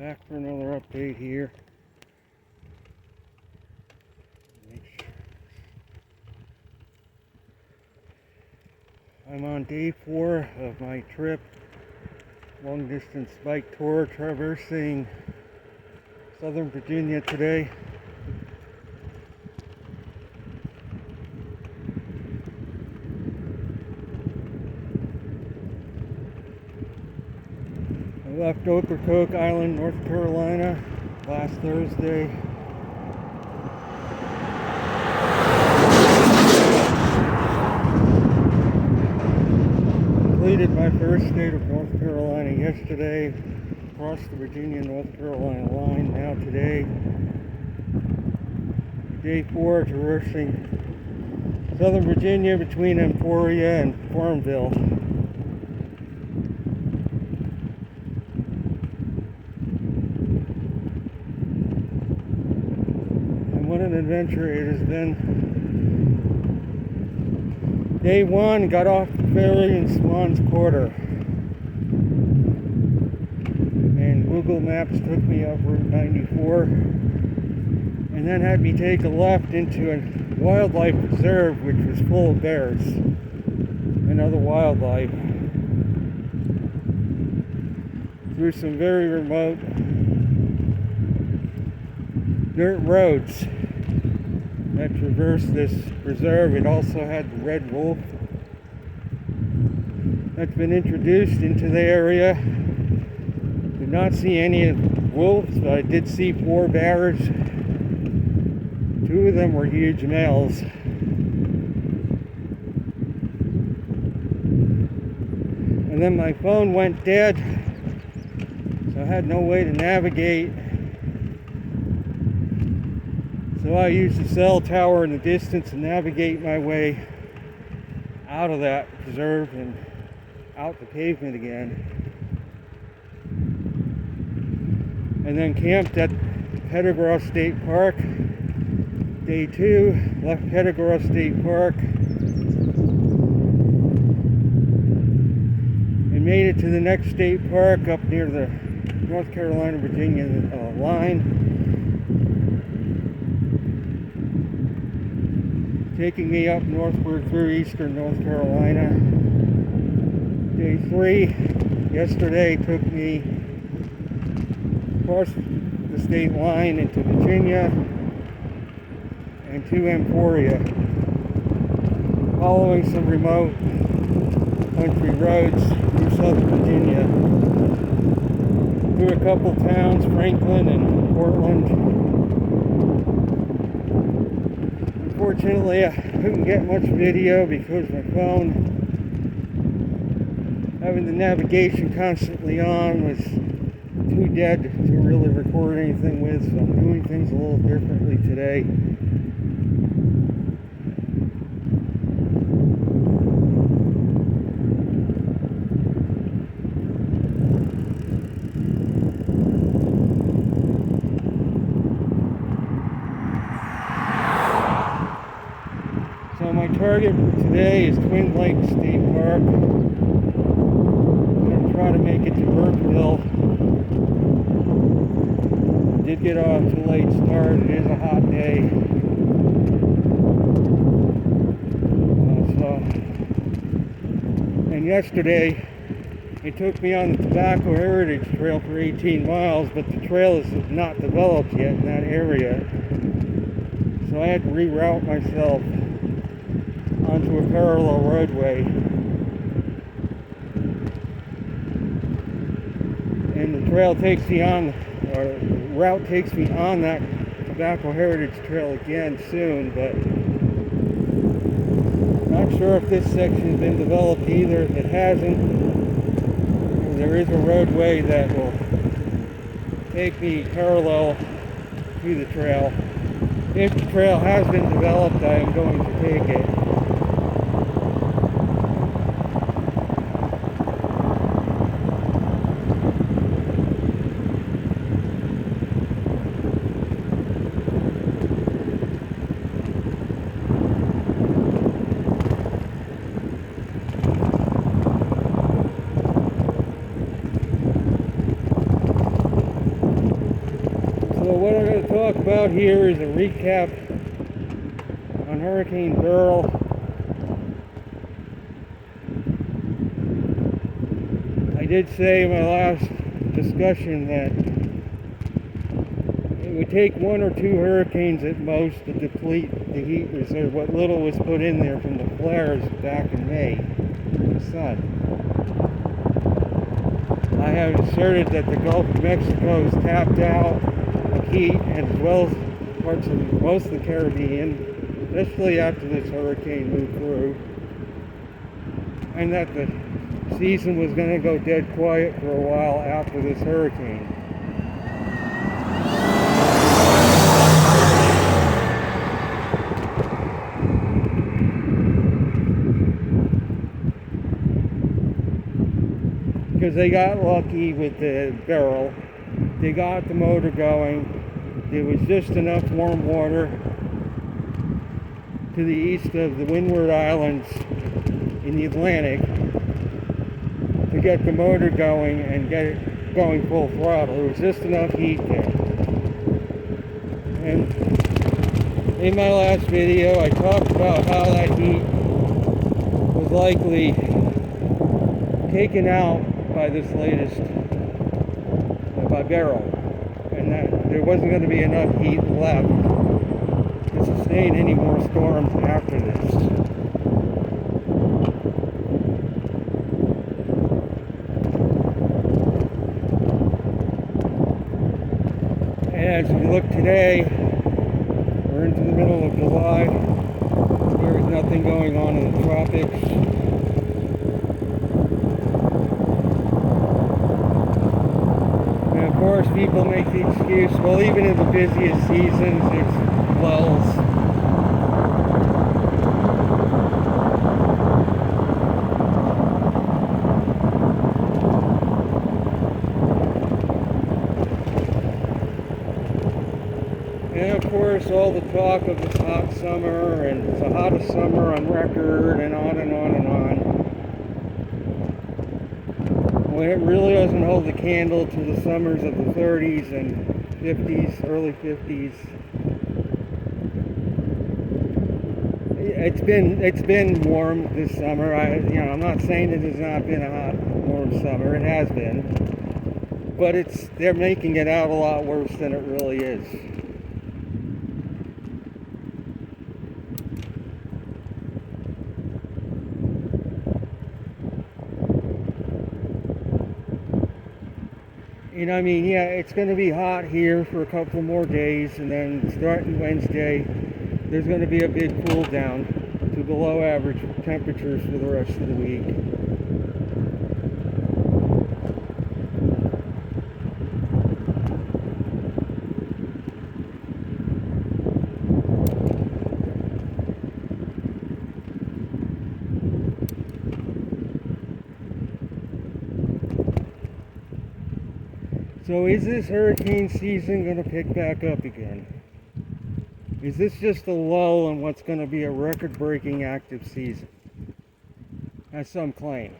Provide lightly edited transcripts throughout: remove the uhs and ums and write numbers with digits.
Back for another update here. Make sure. I'm on day 4 of my trip, long distance bike tour, traversing Southern Virginia today. I left Ocracoke Island, North Carolina last Thursday. Completed my first state of North Carolina yesterday, crossed the Virginia-North Carolina line. Now today, day 4, traversing Southern Virginia between Emporia and Farmville. What an adventure it has been. Day 1, got off the ferry in Swan's Quarter, and Google Maps took me up Route 94 and then had me take a left into a wildlife preserve which was full of bears and other wildlife through some very remote dirt roads that traversed this preserve. It also had the red wolf that's been introduced into the area. Did not see any wolves, but I did see 4 bears. 2 of them were huge males. And then my phone went dead, so I had no way to navigate. So I used the cell tower in the distance to navigate my way out of that preserve and out the pavement again. And then camped at Pettigrew State Park. Day 2, left Pettigrew State Park and made it to the next state park up near the North Carolina-Virginia line. Taking me up northward through eastern North Carolina. Day 3, yesterday, took me across the state line into Virginia and to Emporia, following some remote country roads through Southern Virginia, through a couple towns, Franklin and Portland. Unfortunately, I couldn't get much video because my phone, having the navigation constantly on, was too dead to really record anything with, so I'm doing things a little differently today. So my target for today is Twin Lakes State Park. I'm going to try to make it to Burkeville. I did get off to a late start. It is a hot day. And yesterday, it took me on the Tobacco Heritage Trail for 18 miles, but the trail is not developed yet in that area. So I had to reroute myself onto a parallel roadway, and the trail takes me on, or the route takes me on that Tobacco Heritage Trail again soon, but not sure if this section has been developed either. If it hasn't, there is a roadway that will take me parallel to the trail. If the trail has been developed, I am going to take it. talk about here is a recap on Hurricane Beryl. I did say in my last discussion that it would take 1 or 2 hurricanes at most to deplete the heat reserve, what little was put in there from the flares back in May from the sun. I have asserted that the Gulf of Mexico is tapped out of heat, as well as parts of most of the Caribbean, especially after this hurricane moved through, and that the season was going to go dead quiet for a while after this hurricane. Because they got lucky with the Beryl. They got the motor going. There was just enough warm water to the east of the Windward Islands in the Atlantic to get the motor going and get it going full throttle. There was just enough heat there. And in my last video, I talked about how that heat was likely taken out by this latest, by Beryl, and that there wasn't going to be enough heat left to sustain any more storms after this. And as we look today, we're into the middle of July. There is nothing going on in the tropics. Of course, people make the excuse, well, even in the busiest seasons, there's lulls. And of course, all the talk of this hot summer, and it's the hottest summer on record, and on and on and on. When it really doesn't hold a candle to the summers of the 30s and 50s, early 50s. It's been warm this summer. I'm not saying it has not been a hot, warm summer. It has been, but they're making it out a lot worse than it really is. And I mean, yeah, it's going to be hot here for a couple more days, and then starting Wednesday, there's going to be a big cool down to below average temperatures for the rest of the week. So is this hurricane season going to pick back up again? Is this just a lull in what's going to be a record-breaking active season? As some claim.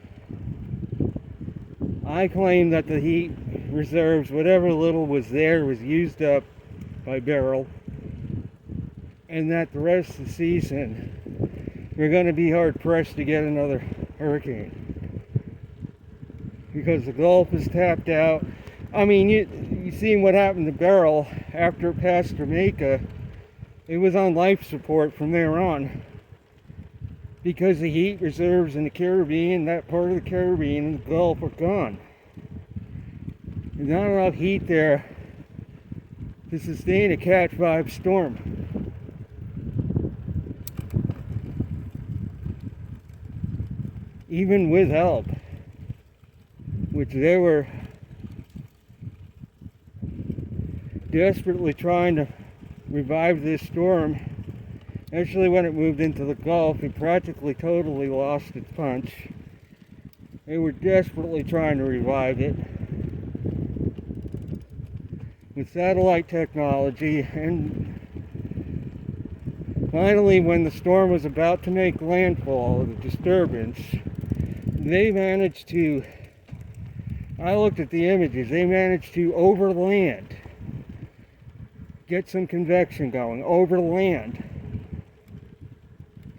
I claim that the heat reserves, whatever little was there, was used up by Beryl, and that the rest of the season we're going to be hard-pressed to get another hurricane. Because the Gulf is tapped out. I mean, you seen what happened to Beryl after it passed Jamaica. It was on life support from there on, because the heat reserves in the Caribbean, that part of the Caribbean and the Gulf, are gone. There's not enough heat there to sustain a Cat 5 storm. Even with help, which they were desperately trying to revive this storm. Actually, when it moved into the Gulf, it practically totally lost its punch. They were desperately trying to revive it with satellite technology, and finally, when the storm was about to make landfall, the disturbance, they managed to, I looked at the images, they managed to overland, get some convection going over land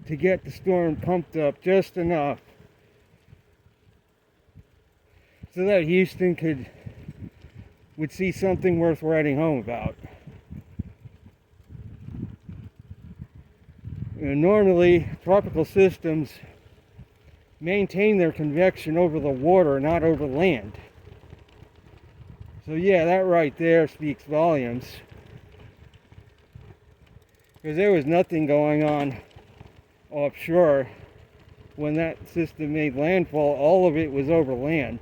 to get the storm pumped up just enough so that Houston would see something worth writing home about. Normally, tropical systems maintain their convection over the water, not over land. So yeah, that right there speaks volumes. Because there was nothing going on offshore when that system made landfall. All of it was over land.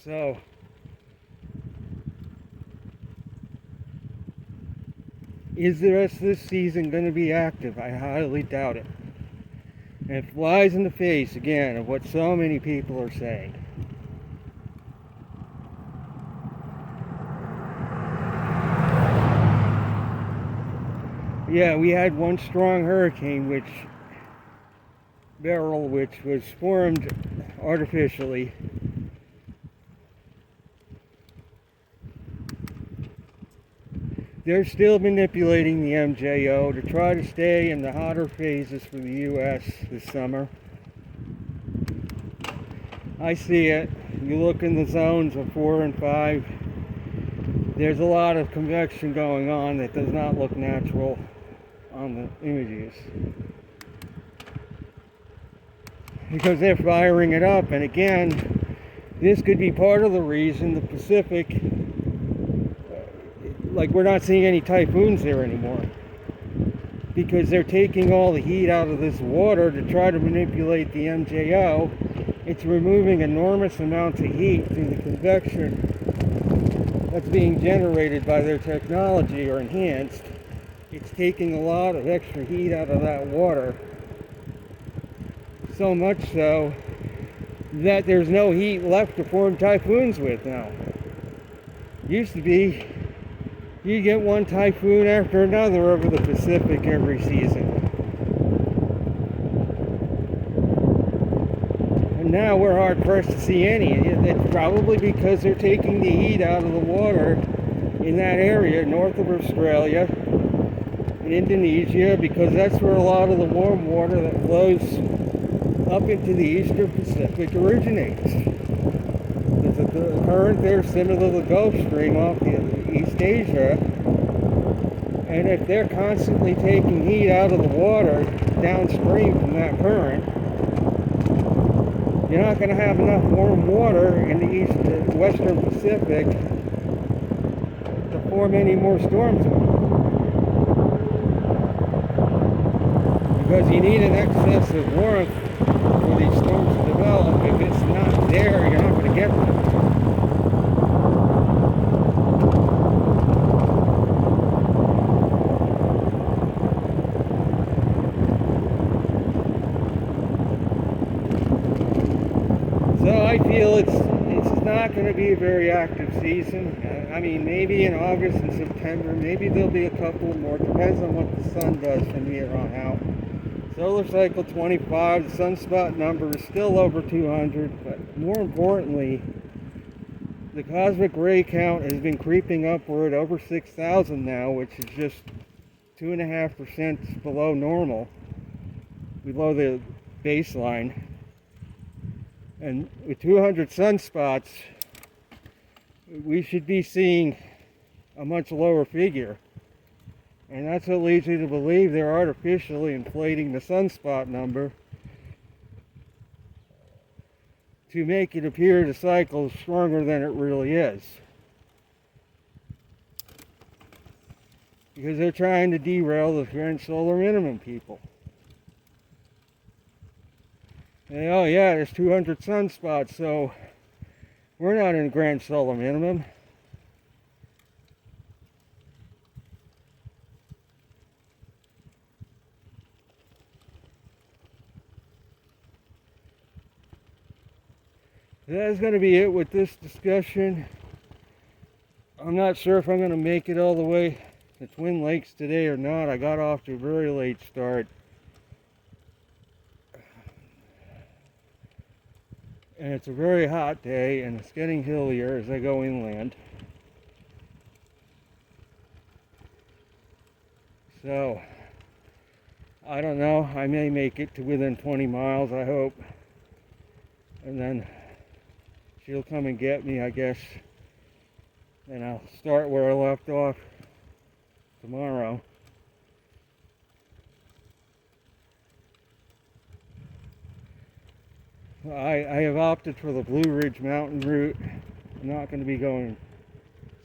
So is the rest of this season going to be active? I highly doubt it. And it flies in the face again of what so many people are saying. Yeah, we had one strong hurricane, which was formed artificially. They're still manipulating the MJO to try to stay in the hotter phases for the U.S. this summer. I see it. You look in the zones of 4 and 5. There's a lot of convection going on that does not look natural on the images. Because they're firing it up. And again, this could be part of the reason the Pacific, like we're not seeing any typhoons there anymore, because they're taking all the heat out of this water to try to manipulate the MJO. It's removing enormous amounts of heat through the convection that's being generated by their technology or enhanced. It's taking a lot of extra heat out of that water, so much so that there's no heat left to form typhoons with now. Used to be you get one typhoon after another over the Pacific every season. And now we're hard pressed to see any. It's probably because they're taking the heat out of the water in that area north of Australia and Indonesia, because that's where a lot of the warm water that flows up into the eastern Pacific originates. There's a current there similar to the Gulf Stream off the East Asia, and if they're constantly taking heat out of the water downstream from that current, you're not going to have enough warm water in the western Pacific to form any more storms. Because you need an excess of warmth for these storms to develop. If it's not there, you're not going to get them. So I feel it's not going to be a very active season. I mean, maybe in August and September, maybe there'll be a couple more. Depends on what the sun does from here on out. Solar cycle 25, the sunspot number is still over 200, but more importantly, the cosmic ray count has been creeping upward over 6,000 now, which is just 2.5% below normal, below the baseline. And with 200 sunspots, we should be seeing a much lower figure. And that's what leads you to believe they're artificially inflating the sunspot number to make it appear the cycle is stronger than it really is. Because they're trying to derail the grand solar minimum people. And, oh yeah, there's 200 sunspots, so we're not in grand solar minimum. That's going to be it with this discussion. I'm not sure if I'm going to make it all the way the Twin Lakes today or not. I got off to a very late start. And it's a very hot day, and it's getting hillier as I go inland. So, I don't know. I may make it to within 20 miles, I hope. And then she'll come and get me, I guess. And I'll start where I left off tomorrow. I have opted for the Blue Ridge Mountain route. I'm not going to be going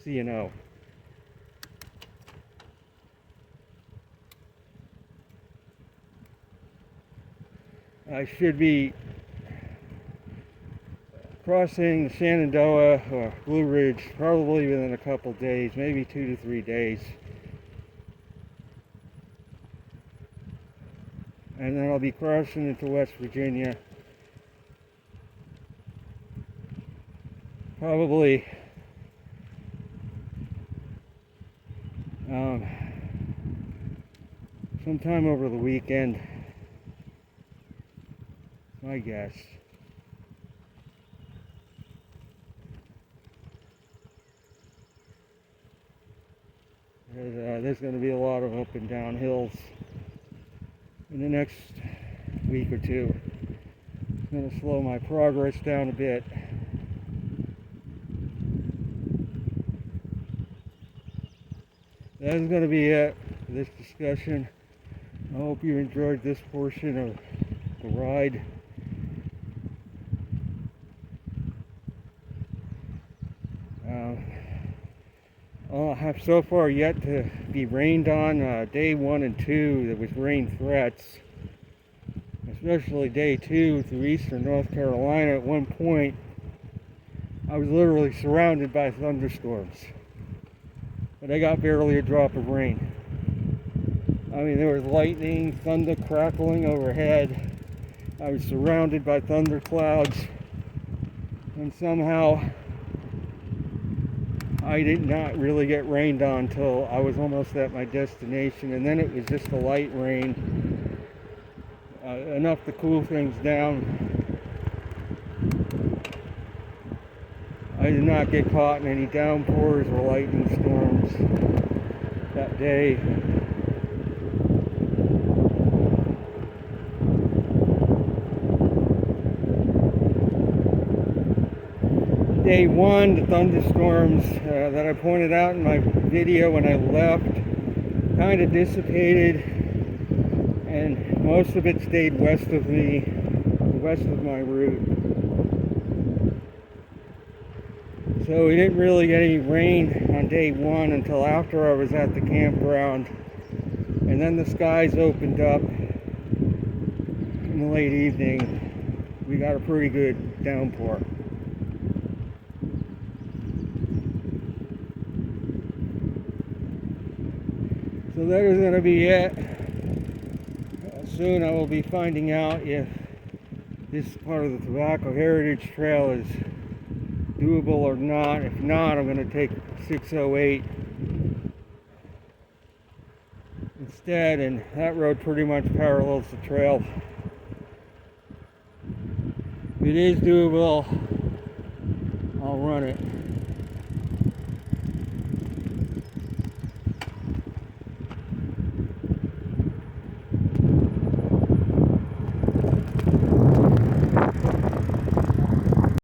C&O. I should be crossing the Shenandoah or Blue Ridge probably within a couple days, maybe 2 to 3 days. And then I'll be crossing into West Virginia. Probably sometime over the weekend, my guess. There's going to be a lot of up and down hills in the next week or two. It's going to slow my progress down a bit. That's going to be it for this discussion. I hope you enjoyed this portion of the ride. I have so far yet to be rained on. Day 1 and 2, there was rain threats. Especially day 2 through eastern North Carolina. At one point, I was literally surrounded by thunderstorms. But I got barely a drop of rain. I mean, there was lightning, thunder crackling overhead. I was surrounded by thunder clouds. And somehow, I did not really get rained on until I was almost at my destination. And then it was just a light rain. Enough to cool things down. I did not get caught in any downpours or lightning storms that day. Day 1, the thunderstorms that I pointed out in my video when I left kind of dissipated, and most of it stayed west of me, west of my route. So we didn't really get any rain on day 1 until after I was at the campground. And then the skies opened up in the late evening. We got a pretty good downpour. So that is going to be it. Soon I will be finding out if this part of the Tobacco Heritage Trail is doable or not. If not, I'm going to take 608 instead, and that road pretty much parallels the trail. If it is doable, I'll run it.